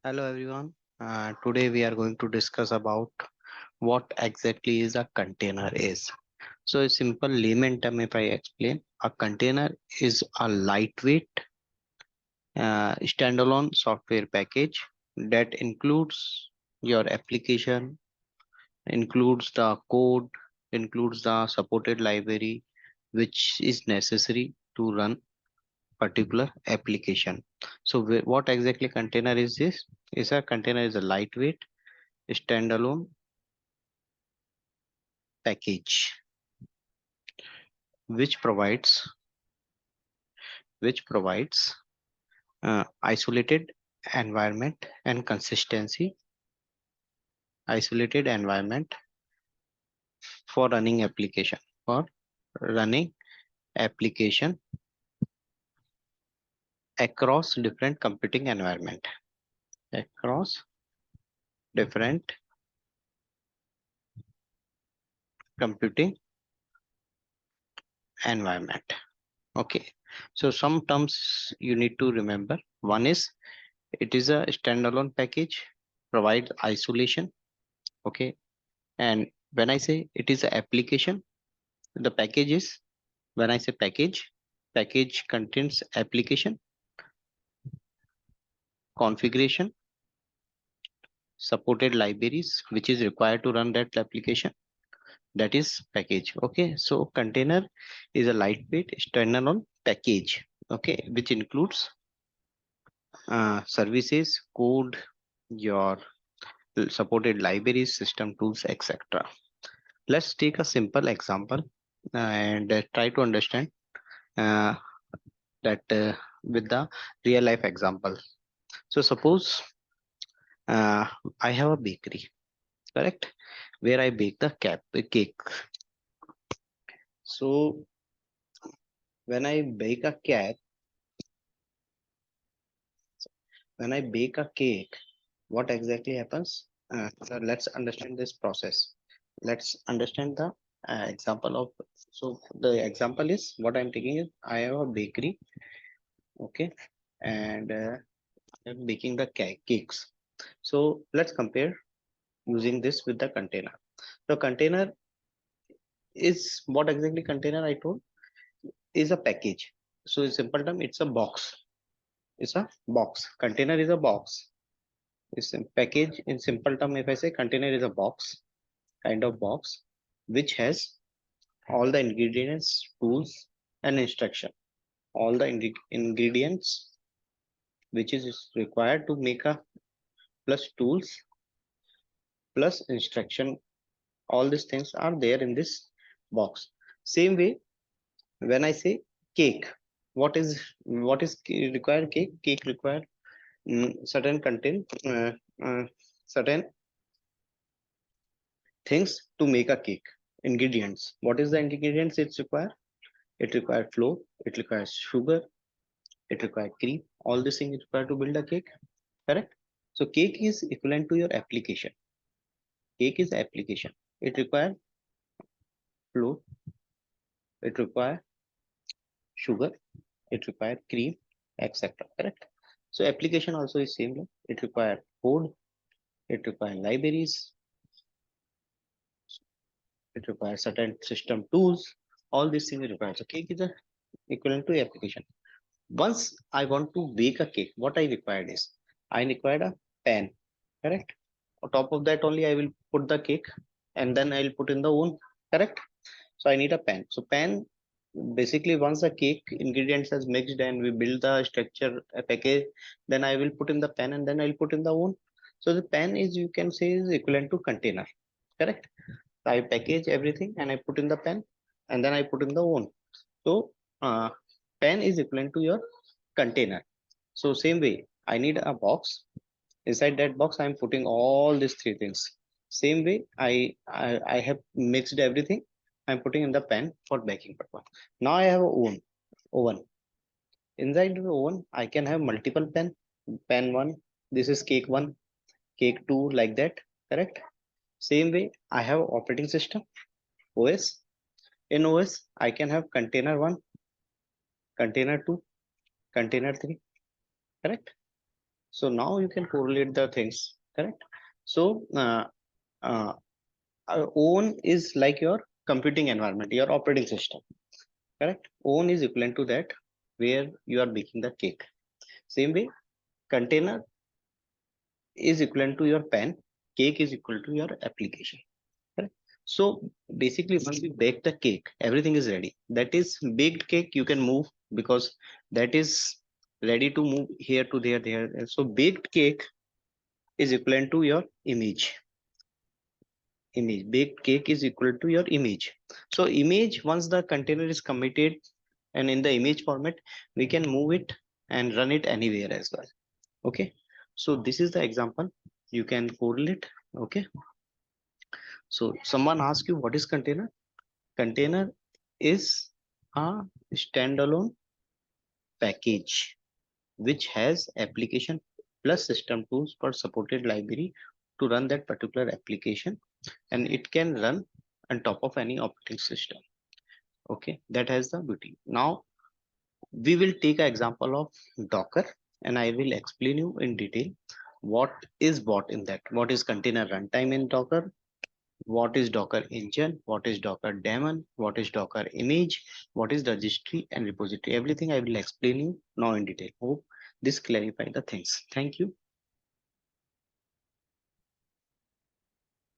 Hello everyone. Today we are going to discuss about what exactly is a container is. So a simple layman term if I explain, a container is a lightweight standalone software package that includes your application, includes the code, includes the supported library which is necessary to run particular application. So what exactly container is this? Is a container is a lightweight standalone package which provides which provides isolated environment and consistency, isolated environment for running application across different computing environment, across different computing environment. Okay, so some terms you need to remember. One is it is a standalone package, provides isolation. Okay, and when I say it is an application, the package is, when I say package contains application, configuration, supported libraries which is required to run that application. That is package. Okay, so container is a lightweight standalone package. Okay, which includes services, code, your supported libraries, system tools, etc. Let's take a simple example and try to understand uh, that with the real life example. So suppose uh, I have a bakery, correct, where I bake the cake. So when I bake a cake, when I bake a cake, what exactly happens? So let's understand this process. Let's understand the example of. So the example is what I'm taking is I have a bakery, okay, and I'm baking the cakes. So let's compare using this with the container. The container is what exactly container I told is a package. So in simple term, it's a box. It's a box. Container is a box. It's a package in simple term. If I say container is a box, kind of box, which has all the ingredients, tools, and instruction. All the ingredients which is required to make a plus tools plus instruction. All these things are there in this box. Same way, when I say cake, what is required cake? Cake required certain content, certain things to make a cake. Ingredients. What is the ingredients it's required? It requires flour, it requires sugar, it requires cream. All these things required to build a cake. Correct? So cake is equivalent to your application. Cake is application. It requires flour, it requires sugar, it requires cream, etc. Correct? So application also is same. It requires code, it requires libraries, it requires certain system tools. All these things required. So cake is a equivalent to application. Once I want to bake a cake, what I required is I required a pan, correct? On top of that only I will put the cake and then I'll put in the oven, correct? So I need a pan. So pan, basically once the cake ingredients has mixed and we build the structure a package, then I will put in the pan and then I'll put in the oven. So the pan is, you can say, is equivalent to container, correct? So I package everything and I put in the pan and then I put in the oven. So uh, pan is equivalent to your container. So same way, I need a box. Inside that box, I'm putting all these three things. Same way, I have mixed everything. I'm putting in the pan for baking purpose. Now I have a oven. Oven. Inside the oven, I can have multiple pan. Pan one. This is cake one, cake two, like that. Correct. Same way, I have operating system OS. In OS, I can have container one, container two, container three. Correct. So now you can correlate the things, correct? So uh, own is like your computing environment, your operating system, correct? Own is equivalent to that where you are baking the cake. Same way, container is equivalent to your pen, cake is equal to your application. Correct? So basically, once we bake the cake, everything is ready. That is baked cake, you can move because that is ready to move here to there, there. And so baked cake is equivalent to your image. Image baked cake is equal to your image. So image, once the container is committed and in the image format, we can move it and run it anywhere as well. Okay. So this is the example. You can correlate. Okay. So someone asks you what is container? Container is a standalone package which has application plus system tools for supported library to run that particular application, and it can run on top of any operating system. Okay, that has the beauty. Now we will take an example of Docker, and I will explain you in detail what is what in that. What is container runtime in Docker? What is Docker engine? What is Docker daemon? What is Docker image? What is the registry and repository? Everything I will explain you now in detail. Hope this clarify the things. Thank you.